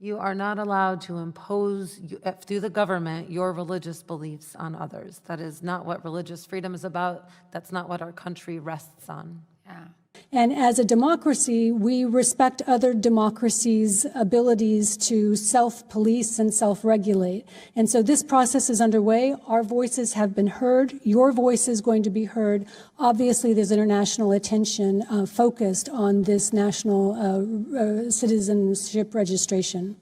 You are not allowed to impose, through the government, your religious beliefs on others. That is not what religious freedom is about. That's not what our country rests on. Yeah. And as a democracy, we respect other democracies' abilities to self-police and self-regulate. And so this process is underway. Our voices have been heard. Your voice is going to be heard. Obviously, there's international attention focused on this national citizenship registration.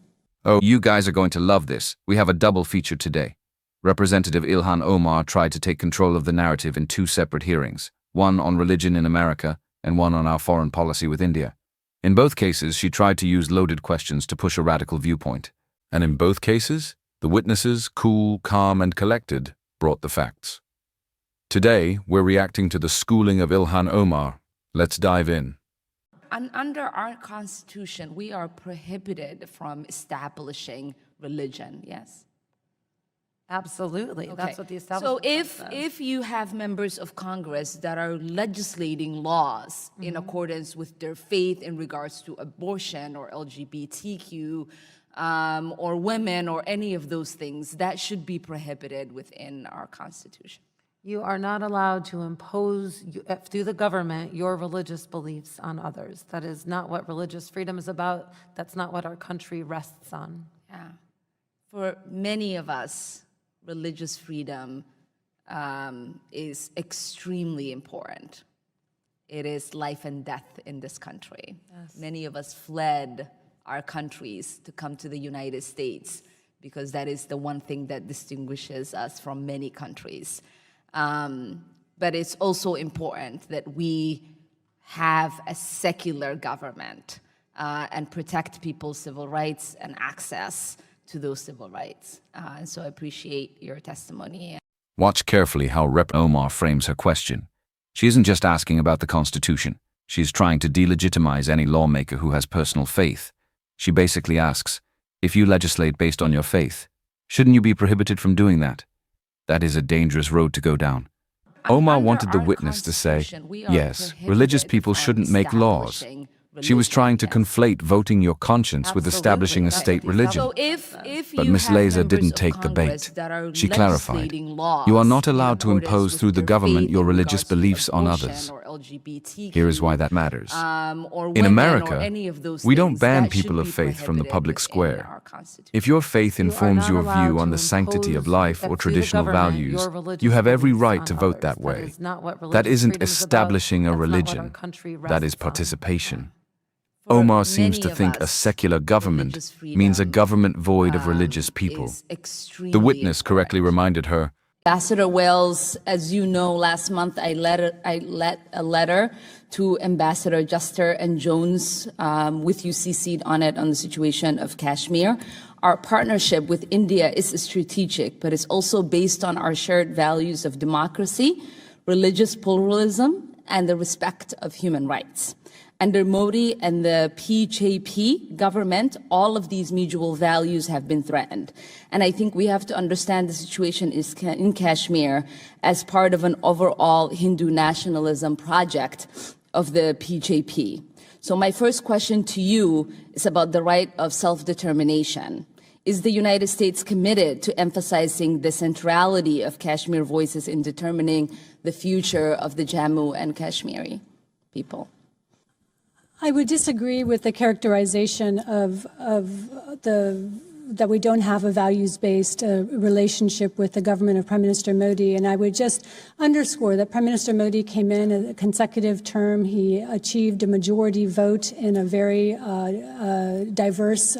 Oh, you guys are going to love this. We have a double feature today. Representative Ilhan Omar tried to take control of the narrative in two separate hearings, one on religion in America and one on our foreign policy with India. In both cases, she tried to use loaded questions to push a radical viewpoint. And in both cases, the witnesses, cool, calm, and collected, brought the facts. Today, we're reacting to the schooling of Ilhan Omar. Let's dive in. Under our Constitution, we are prohibited from establishing religion, yes? Absolutely. Okay. That's what the establishment says. So if you have members of Congress that are legislating laws in accordance with their faith in regards to abortion or LGBTQ or women or any of those things, that should be prohibited within our Constitution. you are not allowed to impose, through the government, your religious beliefs on others. That is not what religious freedom is about. That's not what our country rests on. Yeah. For many of us, religious freedom is extremely important. It is life and death in this country. Yes. Many of us fled our countries to come to the United States because that is the one thing that distinguishes us from many countries. But it's also important that we have a secular government and protect people's civil rights and access to those civil rights. And so I appreciate your testimony. Watch carefully how Rep. Omar frames her question. She isn't just asking about the Constitution. She's trying to delegitimize any lawmaker who has personal faith. She basically asks, if you legislate based on your faith, shouldn't you be prohibited from doing that? That is a dangerous road to go down. Omar wanted the witness to say, yes, religious people shouldn't make laws. She was trying to conflate voting your conscience with establishing a state religion. But Ms. Leza didn't take the bait. She clarified, you are not allowed to impose through the government your religious beliefs on others. Here is why that matters. In America, we don't ban people of faith from the public square. If your faith informs your view on the sanctity of life or traditional values, you have every right to vote that way. That isn't establishing a religion. That is participation. Omar seems to think a secular government means a government void of religious people. The witness correctly reminded her, Ambassador Wells, as you know, last month I let a letter to Ambassador Juster and Jones with you CC'd on it on the situation of Kashmir. Our partnership with India is strategic, but it's also based on our shared values of democracy, religious pluralism, and the respect of human rights. Under Modi and the BJP government, all of these mutual values have been threatened. And I think we have to understand the situation in Kashmir as part of an overall Hindu nationalism project of the BJP. So my first question to you is about the right of self-determination. Is the United States committed to emphasizing the centrality of Kashmir voices in determining the future of the Jammu and Kashmiri people? I would disagree with the characterization that we don't have a values-based relationship with the government of Prime Minister Modi. And I would just underscore that Prime Minister Modi came in a consecutive term. He achieved a majority vote in a very diverse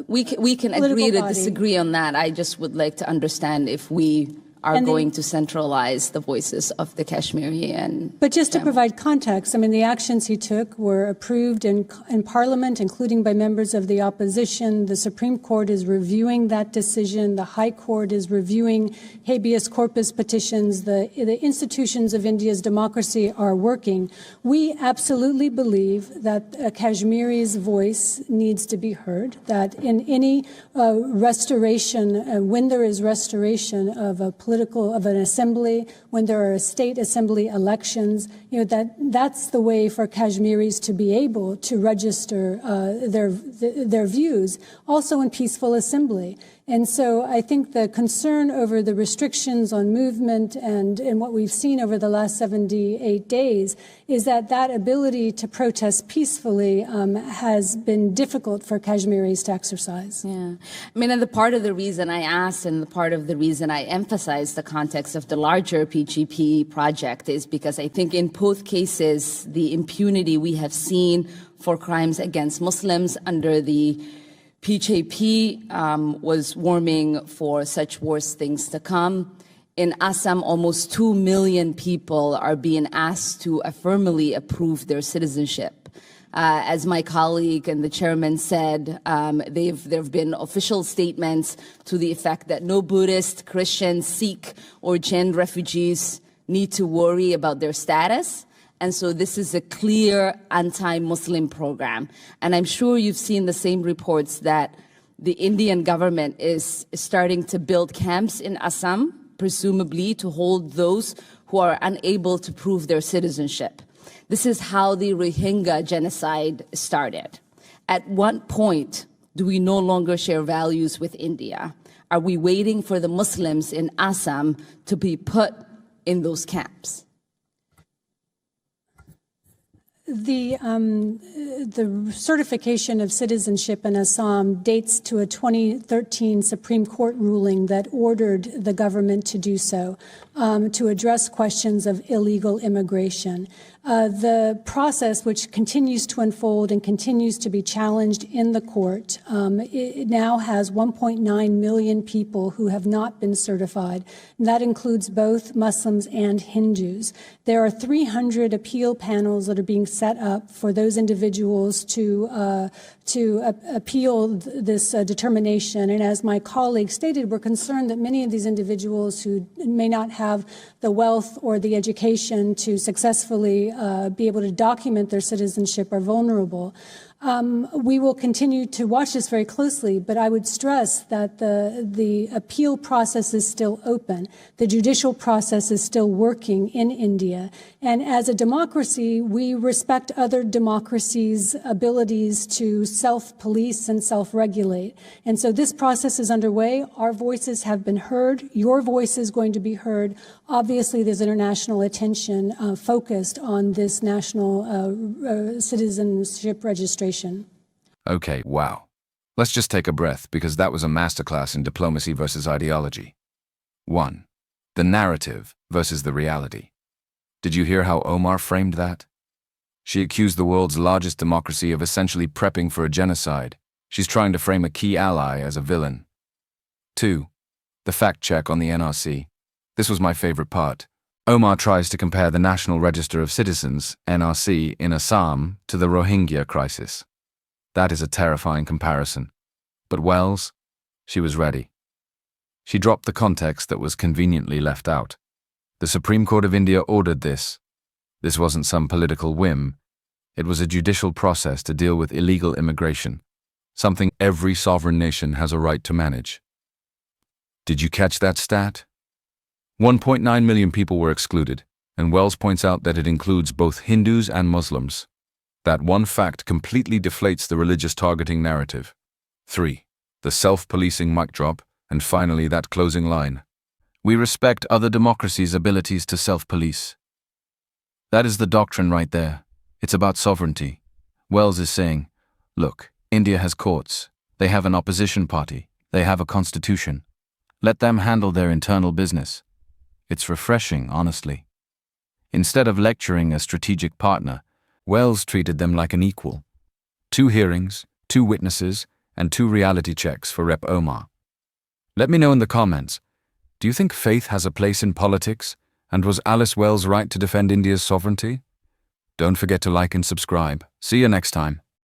we can agree to disagree on that. I just would like to understand if we are going to centralize the voices of the Kashmiri and But just to provide context, I mean, the actions he took were approved in Parliament, including by members of the opposition. The Supreme Court is reviewing that decision. The High Court is reviewing habeas corpus petitions. The institutions of India's democracy are working. We absolutely believe that Kashmiri's voice needs to be heard, that in any restoration, when there is restoration of a of an assembly, when there are state assembly elections, that's the way for Kashmiris to be able to register their views, also in peaceful assembly. And so I think the concern over the restrictions on movement and what we've seen over the last 78 days is that ability to protest peacefully has been difficult for Kashmiris to exercise. Yeah. I mean, and the part of the reason I asked and the part of the reason I emphasized the context of the larger PGP project is because I think in both cases, the impunity we have seen for crimes against Muslims under the PJP was warming for such worse things to come. In Assam, almost 2 million people are being asked to affirmably approve their citizenship. As my colleague and the chairman said, there have been official statements to the effect that no Buddhist, Christian, Sikh, or Jain refugees need to worry about their status. And so this is a clear anti-Muslim program. And I'm sure you've seen the same reports that the Indian government is starting to build camps in Assam, presumably to hold those who are unable to prove their citizenship. This is how the Rohingya genocide started. At what point do we no longer share values with India? Are we waiting for the Muslims in Assam to be put in those camps? The certification of citizenship in Assam dates to a 2013 Supreme Court ruling that ordered the government to do so, to address questions of illegal immigration. The process, which continues to unfold and continues to be challenged in the court, it now has 1.9 million people who have not been certified. And that includes both Muslims and Hindus. There are 300 appeal panels that are being set up for those individuals to appeal this determination. And as my colleague stated, we're concerned that many of these individuals who may not have the wealth or the education to successfully be able to document their citizenship are vulnerable. We will continue to watch this very closely, but I would stress that the appeal process is still open. The judicial process is still working in India. And as a democracy, we respect other democracies' abilities to self-police and self-regulate. And so this process is underway. Our voices have been heard. Your voice is going to be heard. Obviously, there's international attention focused on this national citizenship registration. Okay, wow. Let's just take a breath because that was a masterclass in diplomacy versus ideology. 1. The narrative versus the reality. Did you hear how Omar framed that? She accused the world's largest democracy of essentially prepping for a genocide. She's trying to frame a key ally as a villain. 2. The fact check on the NRC. This was my favorite part. Omar tries to compare the National Register of Citizens, NRC, in Assam to the Rohingya crisis. That is a terrifying comparison. But Wells, she was ready. She dropped the context that was conveniently left out. The Supreme Court of India ordered this. This wasn't some political whim. It was a judicial process to deal with illegal immigration, something every sovereign nation has a right to manage. Did you catch that stat? 1.9 million people were excluded, and Wells points out that it includes both Hindus and Muslims. That one fact completely deflates the religious targeting narrative. 3. The self-policing mic drop, and finally that closing line. We respect other democracies' abilities to self-police. That is the doctrine right there. It's about sovereignty. Wells is saying, look, India has courts. They have an opposition party. They have a constitution. Let them handle their internal business. It's refreshing, honestly. Instead of lecturing a strategic partner, Wells treated them like an equal. 2 hearings, 2 witnesses, and 2 reality checks for Rep. Omar. Let me know in the comments, do you think faith has a place in politics, and was Alice Wells right to defend India's sovereignty? Don't forget to like and subscribe. See you next time.